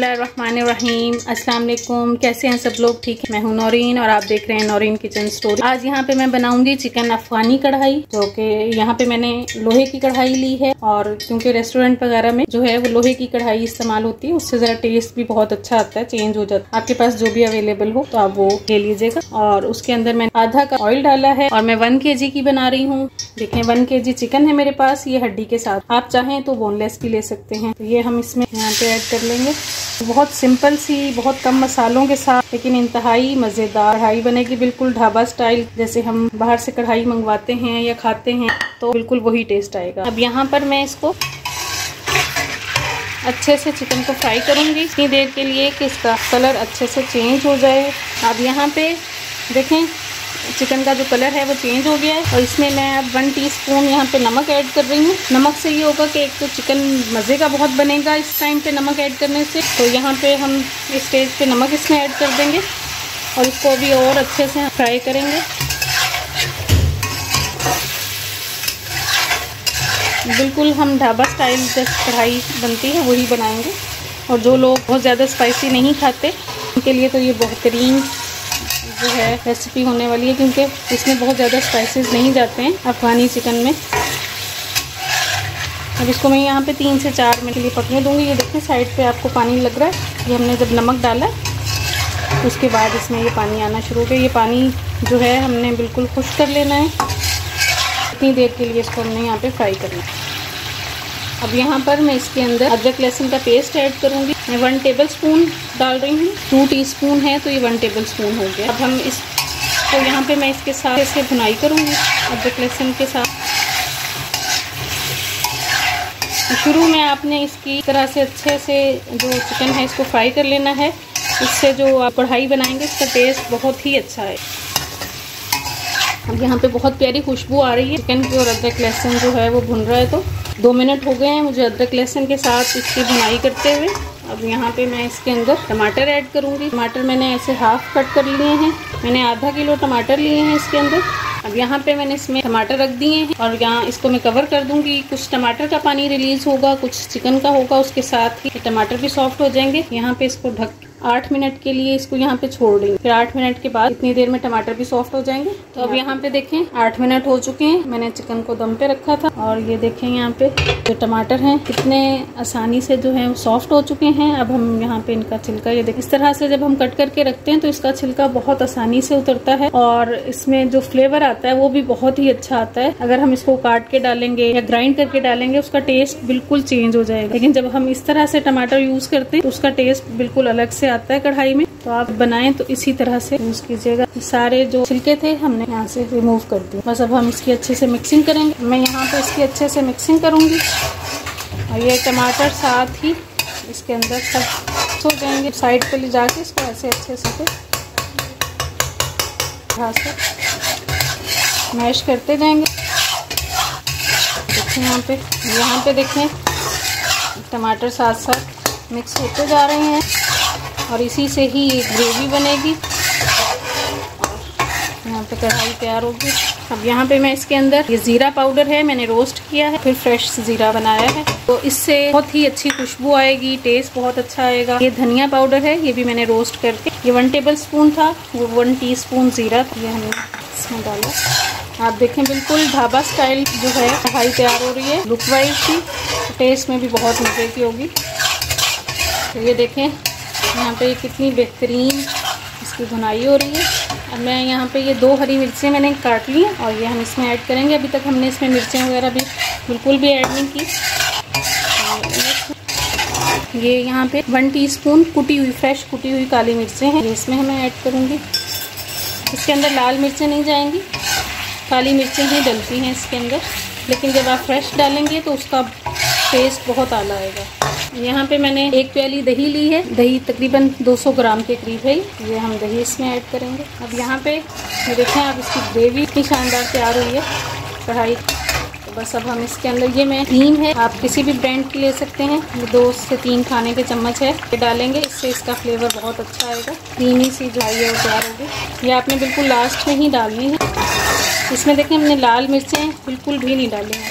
बिस्मिल्लाहिर्रहमानिर्रहीम। अस्सलाम वालेकुम। कैसे हैं सब लोग? ठीक है, मैं हूं नौरीन और आप देख रहे हैं नौरीन किचन स्टोरी। आज यहाँ पे मैं बनाऊंगी चिकन अफगानी कढ़ाई, जो कि यहाँ पे मैंने लोहे की कढ़ाई ली है। और क्योंकि रेस्टोरेंट वगैरह में जो है वो लोहे की कढ़ाई इस्तेमाल होती है, उससे जरा टेस्ट भी बहुत अच्छा आता है, चेंज हो जाता है। आपके पास जो भी अवेलेबल हो तो आप वो ले लीजिएगा। और उसके अंदर मैंने आधा कप ऑयल डाला है और मैं 1 kg की बना रही हूँ। देखें 1 kg चिकन है मेरे पास, ये हड्डी के साथ। आप चाहें तो बोनलेस भी ले सकते हैं। तो ये हम इसमें यहाँ पे ऐड कर लेंगे। बहुत सिंपल सी, बहुत कम मसालों के साथ, लेकिन इंतहाई मज़ेदार कढ़ाई बनेगी, बिल्कुल ढाबा स्टाइल। जैसे हम बाहर से कढ़ाई मंगवाते हैं या खाते हैं तो बिल्कुल वही टेस्ट आएगा। अब यहाँ पर मैं इसको अच्छे से चिकन को फ्राई करूँगी इतनी देर के लिए कि इसका कलर अच्छे से चेंज हो जाए। अब यहाँ पे देखें चिकन का जो कलर है वो चेंज हो गया है। और इसमें मैं अब 1 टीस्पून यहाँ पे नमक ऐड कर रही हूँ। नमक से ये होगा कि एक तो चिकन मज़े का बहुत बनेगा इस टाइम पे नमक ऐड करने से। तो यहाँ पे हम इस स्टेज पे नमक इसमें ऐड कर देंगे और इसको अभी और अच्छे से फ्राई करेंगे। बिल्कुल हम ढाबा स्टाइल जैसे कढ़ाई बनती है वही बनाएंगे। और जो लोग बहुत ज़्यादा स्पाइसी नहीं खाते उनके लिए तो ये बेहतरीन जो है रेसिपी होने वाली है, क्योंकि इसमें बहुत ज़्यादा स्पाइसेस नहीं जाते हैं अफगानी चिकन में। अब इसको मैं यहाँ पे 3 से 4 मिनट के लिए पकने दूँगी। ये देखिए साइड पे आपको पानी लग रहा है, ये हमने जब नमक डाला उसके बाद इसमें ये पानी आना शुरू हो गया। ये पानी जो है हमने बिल्कुल खुश्क कर लेना है। इतनी देर के लिए इसको हमने यहाँ पे फ्राई करना है। अब यहाँ पर मैं इसके अंदर अदरक लहसुन का पेस्ट ऐड करूँगी। मैं 1 टेबलस्पून डाल रही हूँ। 2 टीस्पून है तो ये 1 टेबलस्पून हो गया। अब हम इसको यहाँ पे मैं इसके साथ से भुनाई करूँगी अदरक लहसुन के साथ। शुरू में आपने इसकी तरह से अच्छे से जो चिकन है इसको फ्राई कर लेना है। इससे जो आप कढ़ाई बनाएंगे इसका टेस्ट बहुत ही अच्छा है। अब यहाँ पे बहुत प्यारी खुशबू आ रही है चिकन की और अदरक लहसुन जो है वो भुन रहा है। तो 2 मिनट हो गए हैं मुझे अदरक लहसुन के साथ इसकी भुनाई करते हुए। अब यहाँ पे मैं इसके अंदर टमाटर ऐड करूँगी। टमाटर मैंने ऐसे हाफ कट कर लिए हैं। मैंने आधा किलो टमाटर लिए हैं इसके अंदर। अब यहाँ पे मैंने इसमें टमाटर रख दिए हैं और यहाँ इसको मैं कवर कर दूंगी। कुछ टमाटर का पानी रिलीज होगा, कुछ चिकन का होगा, उसके साथ ही टमाटर भी सॉफ्ट हो जाएंगे। यहाँ पे इसको ढक 8 मिनट के लिए इसको यहाँ पे छोड़ देंगे। फिर 8 मिनट के बाद इतनी देर में टमाटर भी सॉफ्ट हो जाएंगे। तो अब यहाँ पे देखें 8 मिनट हो चुके हैं। मैंने चिकन को दम पे रखा था और ये देखें यहाँ पे जो टमाटर हैं कितने आसानी से जो है सॉफ्ट हो चुके हैं। अब हम यहाँ पे इनका छिलका ये देखें, इस तरह से जब हम कट करके रखते हैं तो इसका छिलका बहुत आसानी से उतरता है और इसमें जो फ्लेवर आता है वो भी बहुत ही अच्छा आता है। अगर हम इसको काट के डालेंगे या ग्राइंड करके डालेंगे उसका टेस्ट बिल्कुल चेंज हो जाएगा। लेकिन जब हम इस तरह से टमाटर यूज करते हैं तो उसका टेस्ट बिल्कुल अलग से आता है कढ़ाई में। तो आप बनाएं तो इसी तरह से यूज कीजिएगा। सारे जो छिलके थे हमने यहाँ से रिमूव कर दिए। बस अब हम इसकी अच्छे से मिक्सिंग करेंगे। मैं यहाँ पे इसकी अच्छे से मिक्सिंग करूंगी और ये टमाटर साथ ही इसके अंदर सब हो जाएंगे। साइड पे ले जाके इसको ऐसे अच्छे से मैश करते जाएंगे। देखिए यहाँ पे देखें टमाटर साथ साथ मिक्स होते जा रहे हैं और इसी से ही एक ग्रेवी बनेगी और यहाँ पे कढ़ाई तैयार होगी। अब यहाँ पे मैं इसके अंदर ये ज़ीरा पाउडर है, मैंने रोस्ट किया है, फिर फ्रेश ज़ीरा बनाया है, तो इससे बहुत ही अच्छी खुशबू आएगी, टेस्ट बहुत अच्छा आएगा। ये धनिया पाउडर है, ये भी मैंने रोस्ट करके, ये 1 टेबलस्पून था, वो 1 टीस्पून ज़ीरा था, ये हमने इसमें डाला। आप देखें बिल्कुल ढाबा स्टाइल जो है कढ़ाई तैयार हो रही है। लुक वाइज भी, टेस्ट में भी बहुत मज़े की होगी। तो ये देखें यहाँ पे कितनी बेहतरीन इसकी भुनाई हो रही है। अब मैं यहाँ पे ये 2 हरी मिर्चें मैंने काट ली हैं और ये हम इसमें ऐड करेंगे। अभी तक हमने इसमें मिर्चें वगैरह भी बिल्कुल भी ऐड नहीं की। ये यहाँ पे 1 टीस्पून कुटी हुई फ्रेश कुटी हुई काली मिर्चें हैं, ये इसमें मैं ऐड करूँगी। इसके अंदर लाल मिर्चें नहीं जाएंगी, काली मिर्चें ही डलती हैं इसके अंदर, लेकिन जब आप फ्रेश डालेंगे तो उसका टेस्ट बहुत आला आएगा। यहाँ पे मैंने 1 प्याली दही ली है। दही तकरीबन 200 ग्राम के करीब है। ये हम दही इसमें ऐड करेंगे। अब यहाँ पे देखें आप इसकी ग्रेवी इतनी शानदार तैयार हुई है कढ़ाई। तो बस अब हम इसके अंदर ये मैं क्रीम है, आप किसी भी ब्रांड की ले सकते हैं, 2 से 3 खाने के चम्मच है, ये डालेंगे, इससे इसका फ्लेवर बहुत अच्छा आएगा। क्रीमी सी जो है वो तैयार होगी। ये आपने बिल्कुल लास्ट में ही डालनी है। इसमें देखें हमने लाल मिर्चें बिल्कुल भी नहीं डाली हैं,